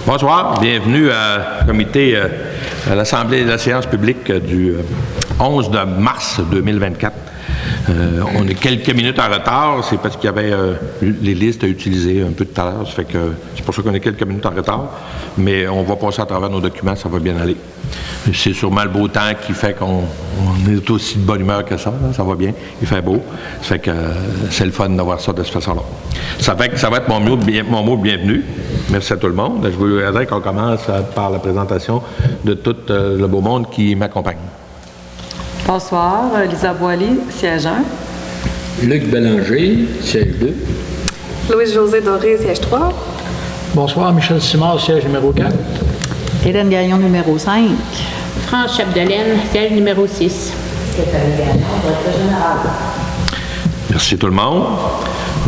Bonsoir, bienvenue à l'Assemblée de la séance publique du 11 de mars 2024. On est quelques minutes en retard, c'est parce qu'il y avait les listes à utiliser un peu tout à l'heure, c'est pour ça qu'on est quelques minutes en retard, mais on va passer à travers nos documents, ça va bien aller. C'est sûrement le beau temps qui fait qu'on est aussi de bonne humeur que ça, hein, ça va bien, il fait beau, ça fait que c'est le fun d'avoir ça de cette façon-là. Ça fait que ça va être mon mot de bienvenue. Merci à tout le monde. Je voudrais qu'on commence par la présentation de tout le beau monde qui m'accompagne. Bonsoir, Lisa Boily, siège 1. Luc Bélanger, siège 2. Louise-Josée Doré, siège 3. Bonsoir, Michel Simard, siège numéro 4. Hélène Gagnon, numéro 5. France Chapdelaine, siège numéro 6. Stéphanie Gagnon, directeur général. Merci tout le monde.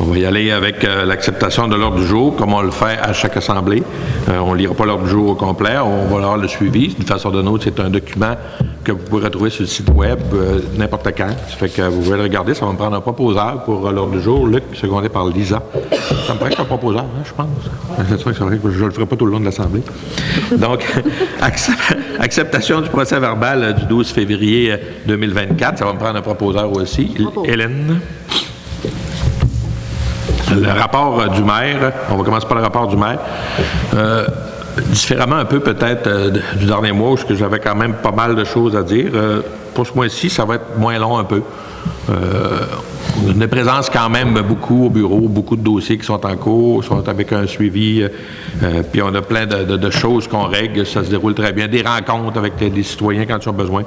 On va y aller avec l'acceptation de l'ordre du jour, comme on le fait à chaque assemblée. On ne lira pas l'ordre du jour au complet, on va avoir le suivi. D'une façon ou d'une autre, c'est un document que vous pouvez retrouver sur le site web n'importe quand. Ça fait que vous pouvez le regarder, ça va me prendre un proposeur pour l'ordre du jour. Luc, secondé par Lisa. Ça me prend un proposeur, hein, je pense. C'est sûr que c'est vrai que je ne le ferai pas tout le long de l'Assemblée. Donc, acceptation du procès verbal du 12 février 2024. Ça va me prendre un proposeur aussi. Hélène. Le rapport du maire, on va commencer par le rapport du maire. Différemment un peu peut-être du dernier mois, où j'avais quand même pas mal de choses à dire. Pour ce mois-ci, ça va être moins long un peu. On a présence quand même beaucoup au bureau, beaucoup de dossiers qui sont en cours, sont avec un suivi, puis on a plein de choses qu'on règle, ça se déroule très bien. Des rencontres avec des citoyens quand ils ont besoin.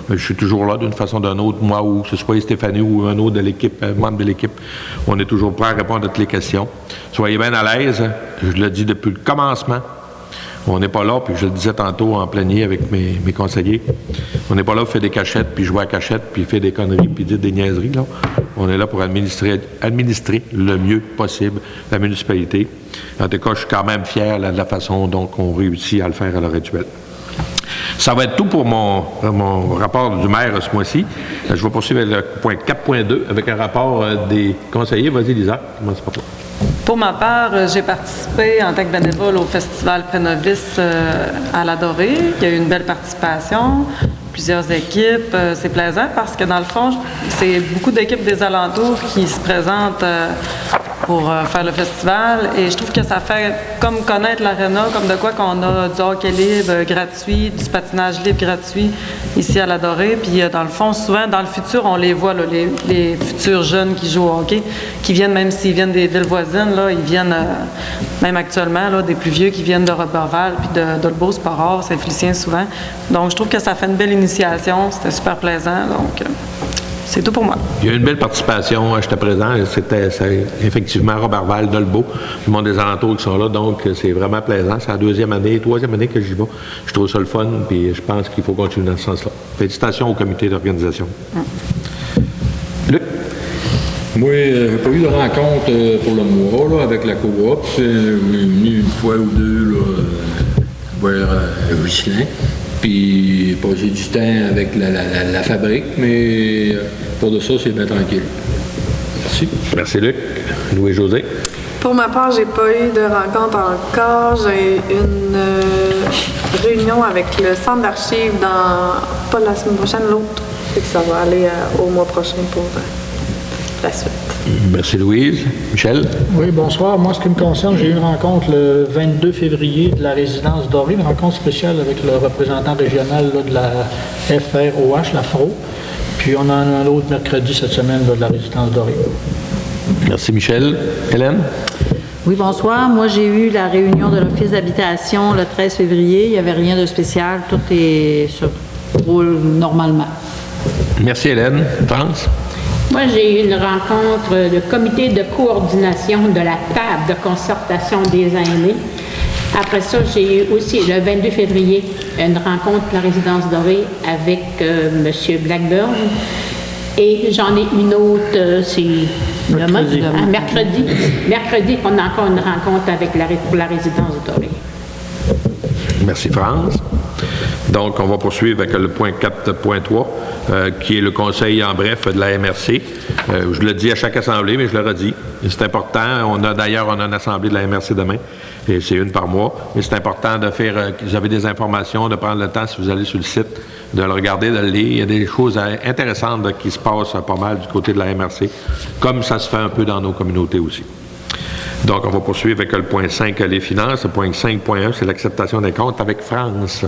Je suis toujours là d'une façon ou d'une autre, moi ou que ce soit Stéphanie ou un autre de l'équipe, membre de l'équipe. On est toujours prêt à répondre à toutes les questions. Soyez bien à l'aise, je le dis depuis le commencement. On n'est pas là, puis je le disais tantôt en plénier avec mes conseillers, on n'est pas là pour faire des cachettes, puis jouer à cachette, puis faire des conneries, puis dire des niaiseries. Là. On est là pour administrer le mieux possible la municipalité. En tout cas, je suis quand même fier de la façon dont on réussit à le faire à l'heure actuelle. Ça va être tout pour mon rapport du maire ce mois-ci. Je vais poursuivre avec le point 4.2 avec un rapport des conseillers. Vas-y, Lisa, commence par toi. Pour ma part, j'ai participé en tant que bénévole au festival Prénovice à la Dorée. Il y a eu une belle participation, plusieurs équipes. C'est plaisant parce que dans le fond, c'est beaucoup d'équipes des alentours qui se présentent pour faire le festival et je trouve que ça fait comme connaître l'aréna, comme de quoi qu'on a du hockey libre gratuit, du patinage libre gratuit ici à la Dorée. Puis dans le fond, souvent dans le futur, on les voit, là, les futurs jeunes qui jouent au hockey, qui viennent, même s'ils viennent des villes voisines, là, ils viennent, même actuellement, là, des plus vieux qui viennent de Roberval puis de Lebeau-Sport-Art, Saint-Félicien souvent. Donc je trouve que ça fait une belle initiation, c'était super plaisant. Donc c'est tout pour moi. Il y a eu une belle participation jusqu'à présent. C'est effectivement Roberval, Dolbeau, le monde des alentours qui sont là. Donc, c'est vraiment plaisant. C'est la troisième année que j'y vais. Je trouve ça le fun, puis je pense qu'il faut continuer dans ce sens-là. Félicitations au comité d'organisation. Luc? Moi, j'ai pas eu de rencontre pour le mois là, avec la coop. Je suis venu une fois ou deux là, voir Ghislain. Puis passer du temps avec la fabrique, mais pour de ça, c'est bien tranquille. Merci. Merci, Luc. Louis-Josée. Pour ma part, j'ai pas eu de rencontre encore. J'ai une réunion avec le centre d'archives pas la semaine prochaine, l'autre. Ça va aller au mois prochain pour la suite. Merci, Louise. Michel? Oui, bonsoir. Moi, ce qui me concerne, j'ai eu une rencontre le 22 février de la résidence Dorée, une rencontre spéciale avec le représentant régional là, de la FROH, la FRO. Puis on en a un autre mercredi cette semaine là, de la résidence Dorée. Merci, Michel. Hélène? Oui, bonsoir. Moi, j'ai eu la réunion de l'Office d'habitation le 13 février. Il n'y avait rien de spécial. Tout roule normalement. Merci, Hélène. France? Moi, j'ai eu une rencontre de comité de coordination de la table de concertation des aînés. Après ça, j'ai eu aussi, le 22 février, une rencontre de la résidence Dorée avec M. Blackburn. Et j'en ai une autre, c'est mercredi. Mercredi, on a encore une rencontre pour la résidence Dorée. Merci, France. Donc, on va poursuivre avec le point 4.3, qui est le conseil en bref de la MRC. Je le dis à chaque assemblée, mais je le redis. Et c'est important. On a une assemblée de la MRC demain, et c'est une par mois. Mais c'est important de faire, vous avez des informations, de prendre le temps, si vous allez sur le site, de le regarder, de le lire. Il y a des choses intéressantes qui se passent pas mal du côté de la MRC, comme ça se fait un peu dans nos communautés aussi. Donc, on va poursuivre avec le point 5, les finances. Le point 5.1, c'est l'acceptation des comptes avec France.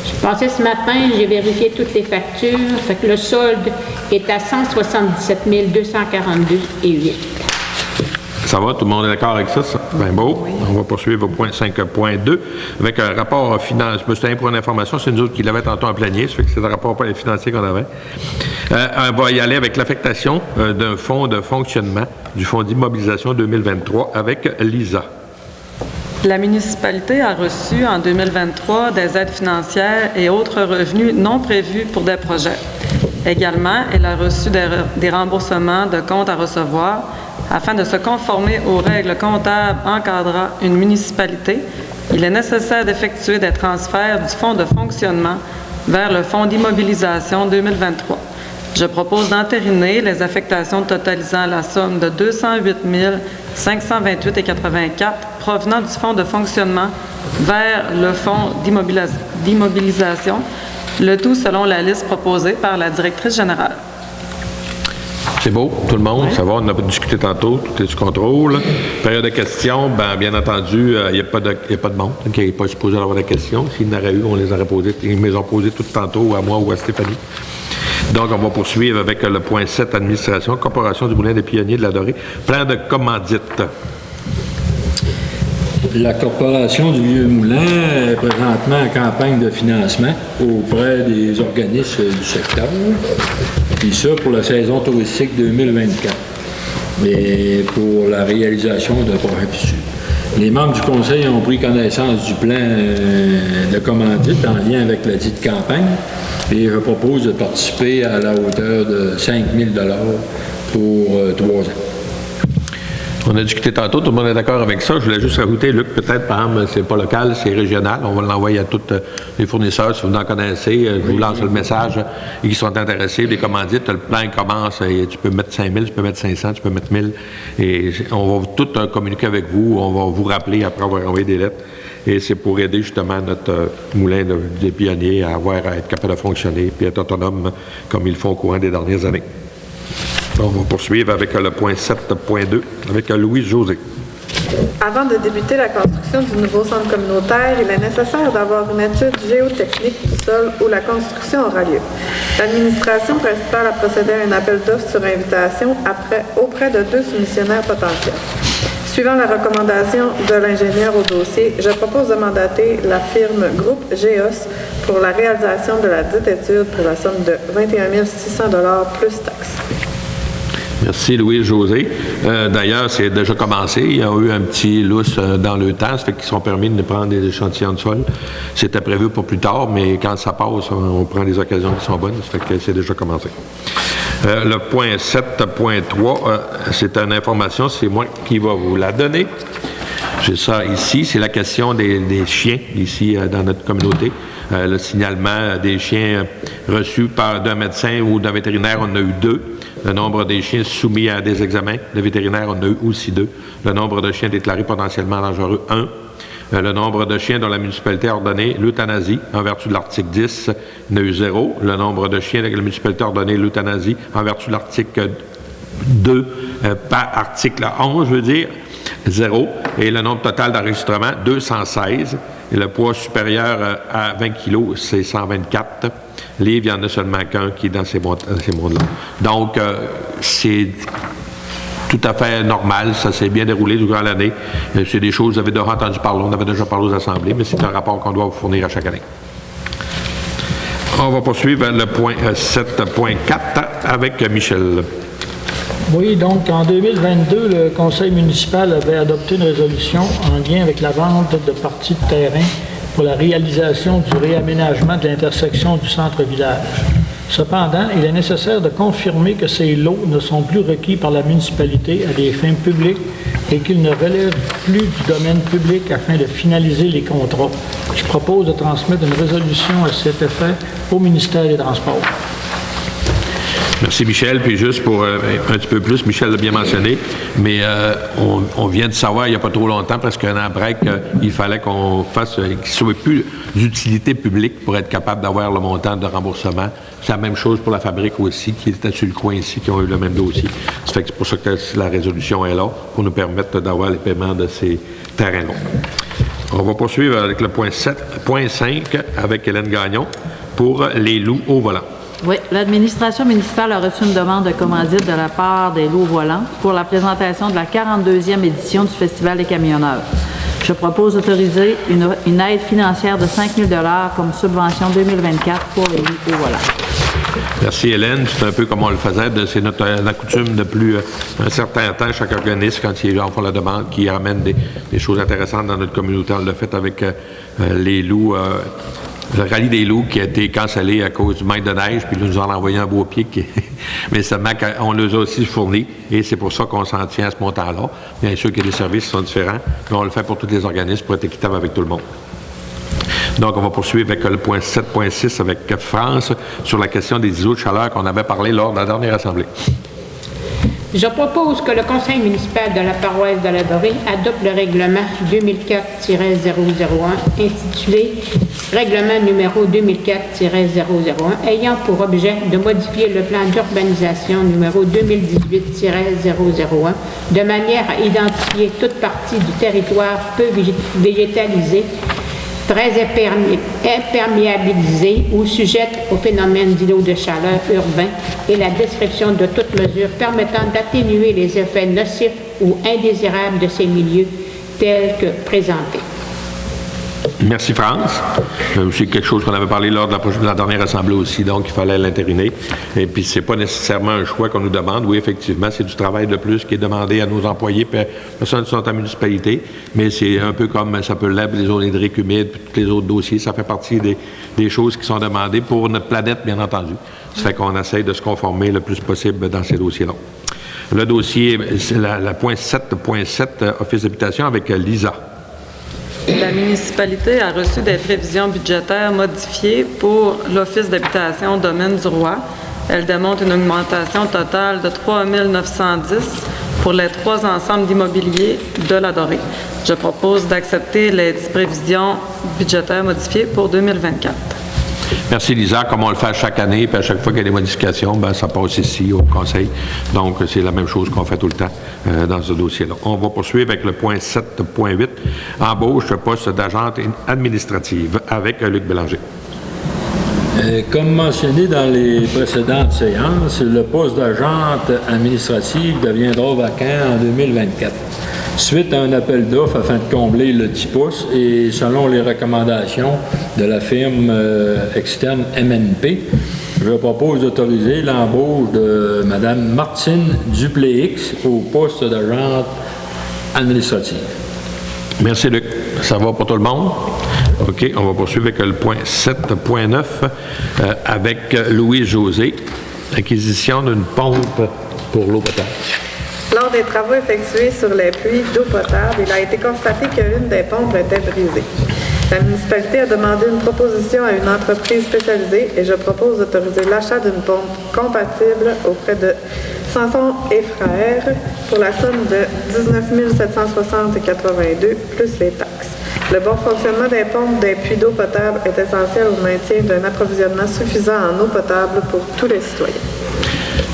Je passais ce matin, j'ai vérifié toutes les factures. Fait que le solde est à 177 242,08. Ça va? Tout le monde est d'accord avec ça? Bien beau. Oui. On va poursuivre au point 5.2 avec un rapport financier. Je me souviens pour une information, c'est nous autres qui l'avait tantôt en plénier. Ça fait que c'est le rapport financier qu'on avait. On va y aller avec l'affectation d'un fonds de fonctionnement du Fonds d'immobilisation 2023 avec Lisa. La municipalité a reçu en 2023 des aides financières et autres revenus non prévus pour des projets. Également, elle a reçu des remboursements de comptes à recevoir afin de se conformer aux règles comptables encadrant une municipalité. Il est nécessaire d'effectuer des transferts du fonds de fonctionnement vers le fonds d'immobilisation 2023. Je propose d'entériner les affectations totalisant la somme de 208 528,84 provenant du fonds de fonctionnement vers le fonds d'immobilisation, le tout selon la liste proposée par la directrice générale. C'est beau, tout le monde, oui. Ça va, on n'a pas discuté tantôt, tout est sous contrôle. Période de questions, bien entendu, il n'y a pas de monde qui n'est pas supposé avoir des questions. S'il y en aurait eu, on les aurait posées, ils me les ont posées toutes tantôt, à moi ou à Stéphanie. Donc, on va poursuivre avec le point 7, administration, Corporation du Moulin des Pionniers de la Dorée, plan de commandite. La Corporation du Vieux-Moulin est présentement en campagne de financement auprès des organismes du secteur, puis ça pour la saison touristique 2024, mais pour la réalisation de projets futurs. Les membres du conseil ont pris connaissance du plan de commandite en lien avec la dite campagne et je propose de participer à la hauteur de 5 000 $ pour 3 ans. On a discuté tantôt, tout le monde est d'accord avec ça. Je voulais juste rajouter, Luc, peut-être, par exemple, c'est pas local, c'est régional. On va l'envoyer à tous les fournisseurs, si vous en connaissez. Je vous lance le message et qui sont intéressés. Les commandites, le plan commence, et tu peux mettre 5 000, tu peux mettre 500, tu peux mettre 1 000. Et on va tout communiquer avec vous. On va vous rappeler après avoir envoyé des lettres. Et c'est pour aider justement notre moulin des pionniers à être capable de fonctionner et être autonome comme ils font au courant des dernières années. On va poursuivre avec le point 7.2 avec Louis-José. Avant de débuter la construction du nouveau centre communautaire, il est nécessaire d'avoir une étude géotechnique du sol où la construction aura lieu. L'administration principale a procédé à un appel d'offres sur invitation auprès de 2 soumissionnaires potentiels. Suivant la recommandation de l'ingénieur au dossier, je propose de mandater la firme Groupe Géos pour la réalisation de la dite étude pour la somme de 21 600 $ plus taxes. Merci, Louis-José. D'ailleurs, c'est déjà commencé. Il y a eu un petit lousse dans le temps. Ça fait qu'ils sont permis de prendre des échantillons de sol. C'était prévu pour plus tard, mais quand ça passe, on prend les occasions qui sont bonnes. Ça fait que c'est déjà commencé. Le point 7.3, c'est une information, c'est moi qui va vous la donner. J'ai ça ici, c'est la question des chiens ici dans notre communauté. Le signalement des chiens reçus d'un médecin ou d'un vétérinaire, on en a eu 2. Le nombre des chiens soumis à des examens de vétérinaires, on en a eu aussi 2. Le nombre de chiens déclarés potentiellement dangereux, 1. Le nombre de chiens dont la municipalité a ordonné l'euthanasie en vertu de l'article 10, il y en a eu 0. Le nombre de chiens dont la municipalité a ordonné l'euthanasie en vertu de l'article 2, par article 11, je veux dire, 0. Et le nombre total d'enregistrements, 216. Et le poids supérieur à 20 kg, c'est 124 livres. Il y en a seulement qu'un qui est dans ces mondes-là. Donc, c'est tout à fait normal. Ça s'est bien déroulé durant l'année. C'est des choses, vous avez déjà entendu parler. On avait déjà parlé aux assemblées, mais c'est un rapport qu'on doit vous fournir à chaque année. On va poursuivre le point 7.4 avec Michel. Oui, donc en 2022, le conseil municipal avait adopté une résolution en lien avec la vente de parties de terrain pour la réalisation du réaménagement de l'intersection du centre-village. Cependant, il est nécessaire de confirmer que ces lots ne sont plus requis par la municipalité à des fins publiques et qu'ils ne relèvent plus du domaine public afin de finaliser les contrats. Je propose de transmettre une résolution à cet effet au ministère des Transports. Merci Michel. Puis juste pour un petit peu plus, Michel l'a bien mentionné, mais on vient de savoir il n'y a pas trop longtemps, presque un an après, qu'il fallait qu'on fasse, qu'il ne soit plus d'utilité publique pour être capable d'avoir le montant de remboursement. C'est la même chose pour la fabrique aussi, qui était sur le coin ici, qui ont eu le même dossier. Ça fait que c'est pour ça que la résolution est là, pour nous permettre d'avoir les paiements de ces terrains-là. On va poursuivre avec le point 5 avec Hélène Gagnon pour les loups au volant. Oui, l'administration municipale a reçu une demande de commandite de la part des loups volants pour la présentation de la 42e édition du Festival des camionneurs. Je propose d'autoriser une aide financière de 5 000 $ comme subvention 2024 pour les loups au volant. Merci Hélène. C'est un peu comme on le faisait. C'est notre coutume depuis un certain temps, chaque organisme, quand ils en font la demande, qui ramène des choses intéressantes dans notre communauté. On l'a fait avec les loups. Le rallye des loups qui a été cancellé à cause du manque de neige, puis nous en a envoyé un beau pied. Mais seulement qu'on les a aussi fournis, et c'est pour ça qu'on s'en tient à ce montant-là. Bien sûr qu'il y a des services qui sont différents, mais on le fait pour tous les organismes pour être équitable avec tout le monde. Donc, on va poursuivre avec le point 7.6 avec France sur la question des îlots de chaleur qu'on avait parlé lors de la dernière assemblée. Je propose que le conseil municipal de la paroisse de la Dorée adopte le règlement 2004-001 intitulé Règlement numéro 2004-001 ayant pour objet de modifier le plan d'urbanisation numéro 2018-001 de manière à identifier toute partie du territoire peu végétalisée, très imperméabilisée ou sujette au phénomène d'îlots de chaleur urbain et la description de toute mesure permettant d'atténuer les effets nocifs ou indésirables de ces milieux tels que présentés. Merci France. C'est quelque chose qu'on avait parlé lors de la dernière assemblée aussi, donc il fallait l'intériner. Et puis c'est pas nécessairement un choix qu'on nous demande. Oui, effectivement, c'est du travail de plus qui est demandé à nos employés, personnes qui sont en municipalité, mais c'est un peu comme ça peut l'être les zones hydriques humides, puis tous les autres dossiers. Ça fait partie des choses qui sont demandées pour notre planète, bien entendu. Ça fait qu'on essaye de se conformer le plus possible dans ces dossiers-là. Le dossier, c'est la point 7.7, Office d'habitation avec Lisa. La municipalité a reçu des prévisions budgétaires modifiées pour l'Office d'habitation Domaine du Roi. Elle démontre une augmentation totale de 3 910 pour les 3 ensembles d'immobilier de la Dorée. Je propose d'accepter les prévisions budgétaires modifiées pour 2024. Merci Lisa. Comme on le fait chaque année, puis à chaque fois qu'il y a des modifications, bien, ça passe ici au Conseil. Donc, c'est la même chose qu'on fait tout le temps dans ce dossier-là. On va poursuivre avec le point 7.8, embauche de poste d'agente administrative avec Luc Bélanger. Comme mentionné dans les précédentes séances, le poste d'agente administrative deviendra vacant en 2024. Suite à un appel d'offres afin de combler le 10 pouces et selon les recommandations de la firme externe MNP, je propose d'autoriser l'embauche de Mme Martine Dupleix au poste d'agente administrative. Merci Luc. Ça va pour tout le monde? OK, on va poursuivre avec le point 7.9 avec Louis-José, acquisition d'une pompe pour l'eau potable. Lors des travaux effectués sur les puits d'eau potable, il a été constaté qu'une des pompes était brisée. La municipalité a demandé une proposition à une entreprise spécialisée et je propose d'autoriser l'achat d'une pompe compatible auprès de Sanson et Frères pour la somme de 19 760,82 plus les taxes. Le bon fonctionnement des pompes des puits d'eau potable est essentiel au maintien d'un approvisionnement suffisant en eau potable pour tous les citoyens.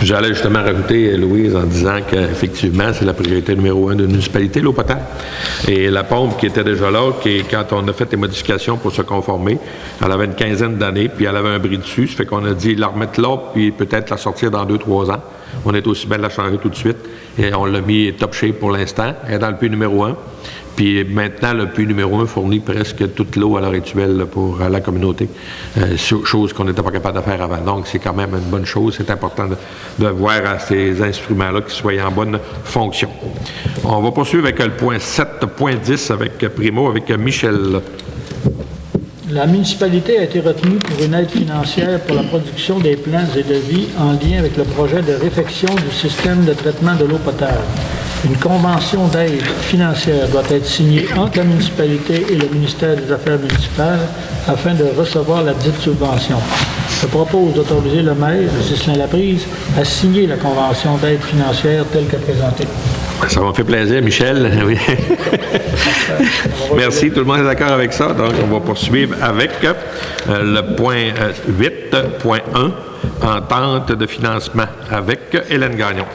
J'allais justement rajouter, Louise, en disant qu'effectivement, c'est la priorité numéro 1 de la municipalité, l'eau potable. Et la pompe qui était déjà là, quand on a fait les modifications pour se conformer, elle avait une quinzaine d'années, puis elle avait un bris dessus. Ça fait qu'on a dit la remettre là, puis peut-être la sortir dans 2-3 ans. On est aussi bien de la changer tout de suite. Et on l'a mis top shape pour l'instant. Elle est dans le puits numéro 1. Puis maintenant, le puits numéro 1 fournit presque toute l'eau à l'heure actuelle pour la communauté, chose qu'on n'était pas capable de faire avant. Donc, c'est quand même une bonne chose. C'est important de voir à ces instruments-là qu'ils soient en bonne fonction. On va poursuivre avec le point 7.10 avec Primo, avec Michel. La municipalité a été retenue pour une aide financière pour la production des plans et devis en lien avec le projet de réfection du système de traitement de l'eau potable. Une convention d'aide financière doit être signée entre la municipalité et le ministère des Affaires municipales afin de recevoir la dite subvention. Je propose d'autoriser le maire, Ghislain Laprise, à signer la convention d'aide financière telle que présentée. Ça m'a fait plaisir, Michel. Oui. Merci, tout le monde est d'accord avec ça. Donc, on va poursuivre avec le point 8.1, entente de financement avec Hélène Gagnon.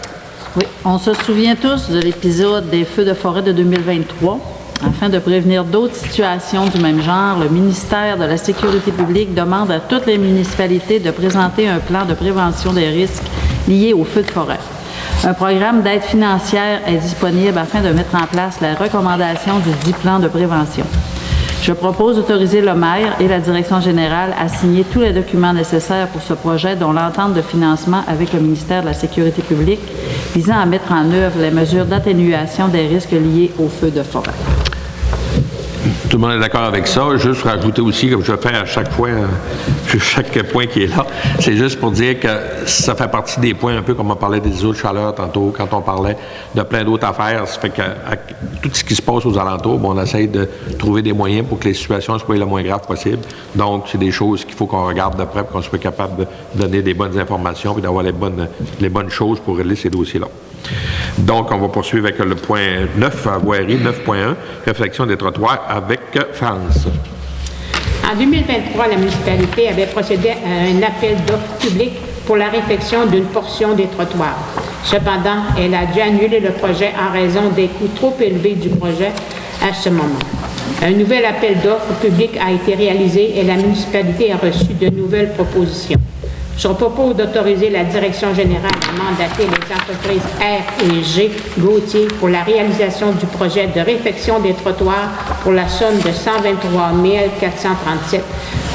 Oui, on se souvient tous de l'épisode des feux de forêt de 2023. Afin de prévenir d'autres situations du même genre, le ministère de la Sécurité publique demande à toutes les municipalités de présenter un plan de prévention des risques liés aux feux de forêt. Un programme d'aide financière est disponible afin de mettre en place la recommandation du dit plan de prévention. Je propose d'autoriser le maire et la direction générale à signer tous les documents nécessaires pour ce projet, dont l'entente de financement avec le ministère de la Sécurité publique visant à mettre en œuvre les mesures d'atténuation des risques liés aux feux de forêt. Tout le monde est d'accord avec ça. Juste rajouter aussi, comme je fais à chaque fois, chaque point qui est là, c'est juste pour dire que ça fait partie des points, un peu comme on parlait des îlots de chaleur tantôt, quand on parlait de plein d'autres affaires. Ça fait que tout ce qui se passe aux alentours, on essaye de trouver des moyens pour que les situations soient le moins graves possible. Donc, c'est des choses qu'il faut qu'on regarde de près pour qu'on soit capable de donner des bonnes informations et d'avoir les bonnes choses pour régler ces dossiers-là. Donc, on va poursuivre avec le point 9, à voirie, 9.1, réflexion des trottoirs avec France. En 2023, la municipalité avait procédé à un appel d'offres public pour la réfection d'une portion des trottoirs. Cependant, elle a dû annuler le projet en raison des coûts trop élevés du projet à ce moment. Un nouvel appel d'offres public a été réalisé et la municipalité a reçu de nouvelles propositions. Je propose d'autoriser la direction générale à mandater les entreprises R et G Gauthier pour la réalisation du projet de réfection des trottoirs pour la somme de 123 437,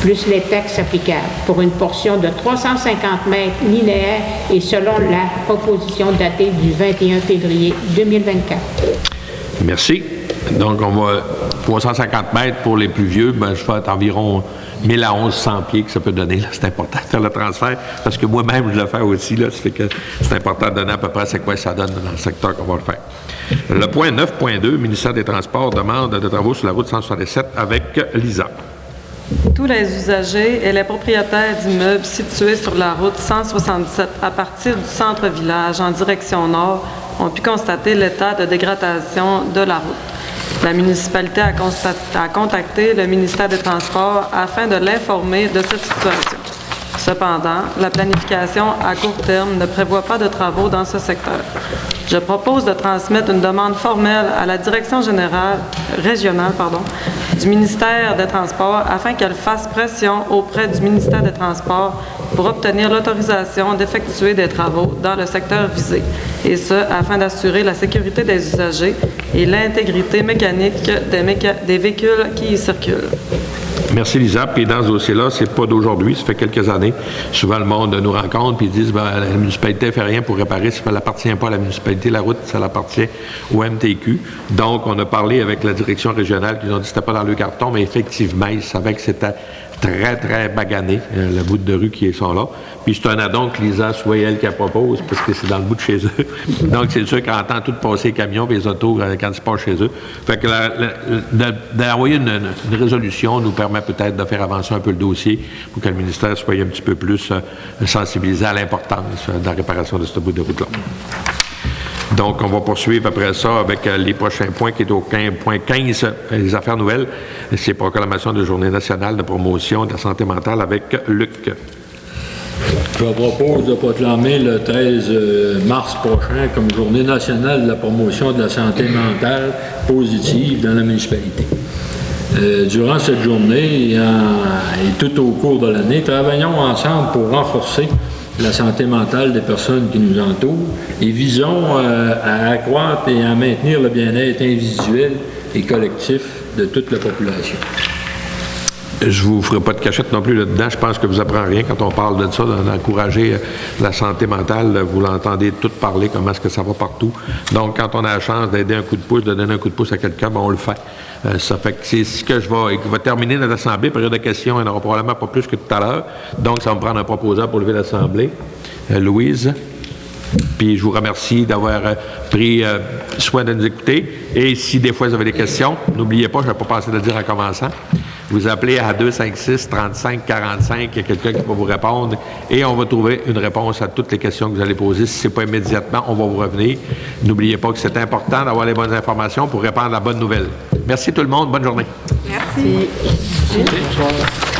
plus les taxes applicables, pour une portion de 350 mètres linéaires et selon la proposition datée du 21 février 2024. Merci. Donc, on va 350 mètres pour les plus vieux, je vais environ 1000 à 1100 pieds que ça peut donner. Là. C'est important de faire le transfert parce que moi-même, je le fais aussi. Là. Ça fait que c'est important de donner à peu près c'est quoi ça donne dans le secteur qu'on va le faire. Le point 9.2, ministère des Transports demande de travaux sur la route 167 avec Lisa. Tous les usagers et les propriétaires d'immeubles situés sur la route 167 à partir du centre-village en direction nord ont pu constater l'état de dégradation de la route. La municipalité a contacté le ministère des Transports afin de l'informer de cette situation. Cependant, la planification à court terme ne prévoit pas de travaux dans ce secteur. Je propose de transmettre une demande formelle à la direction régionale du ministère des Transports afin qu'elle fasse pression auprès du ministère des Transports pour obtenir l'autorisation d'effectuer des travaux dans le secteur visé, et ce, afin d'assurer la sécurité des usagers et l'intégrité mécanique des véhicules qui y circulent. Merci, Lisa. Puis dans ce dossier-là, c'est pas d'aujourd'hui, ça fait quelques années. Souvent, le monde nous rencontre puis ils disent la municipalité ne fait rien pour réparer, ça n'appartient pas à la municipalité, la route, ça appartient au MTQ. Donc, on a parlé avec la direction régionale qui nous ont dit que c'était pas dans le carton, mais effectivement, ils savaient que c'était très, très bagané, le bout de rue qui sont là. Puis c'est un addon que Lisa, soit elle qui la propose, parce que c'est dans le bout de chez eux. Donc, c'est sûr qu'on entend tout passer les camions et les autos quand ils passent chez eux. Fait que d'envoyer une résolution nous permet peut-être de faire avancer un peu le dossier pour que le ministère soit un petit peu plus sensibilisé à l'importance de la réparation de ce bout de route-là. Donc, on va poursuivre après ça avec les prochains points qui est au point 15, les affaires nouvelles. C'est proclamation de Journée nationale de promotion de la santé mentale avec Luc. Je propose de proclamer le 13 mars prochain comme Journée nationale de la promotion de la santé mentale positive dans la municipalité. Durant cette journée et tout au cours de l'année, travaillons ensemble pour renforcer la santé mentale des personnes qui nous entourent et visons à accroître et à maintenir le bien-être individuel et collectif de toute la population. Je vous ferai pas de cachette non plus là-dedans. Je pense que vous apprenez rien quand on parle de ça, d'encourager la santé mentale. Vous l'entendez tout parler, comment est-ce que ça va partout. Donc, quand on a la chance d'aider un coup de pouce, de donner un coup de pouce à quelqu'un, on le fait. Ça fait que c'est ce que je vais terminer notre assemblée. Période de questions, il n'y en aura probablement pas plus que tout à l'heure. Donc, ça va me prendre un proposant pour lever l'assemblée. Louise. Puis je vous remercie d'avoir pris soin de nous écouter. Et si des fois vous avez des questions, n'oubliez pas, je ne vais pas passer de le dire en commençant. Vous appelez à 256-3545, il y a quelqu'un qui va vous répondre et on va trouver une réponse à toutes les questions que vous allez poser. Si ce n'est pas immédiatement, on va vous revenir. N'oubliez pas que c'est important d'avoir les bonnes informations pour répandre la bonne nouvelle. Merci tout le monde. Bonne journée. Merci. Bonsoir.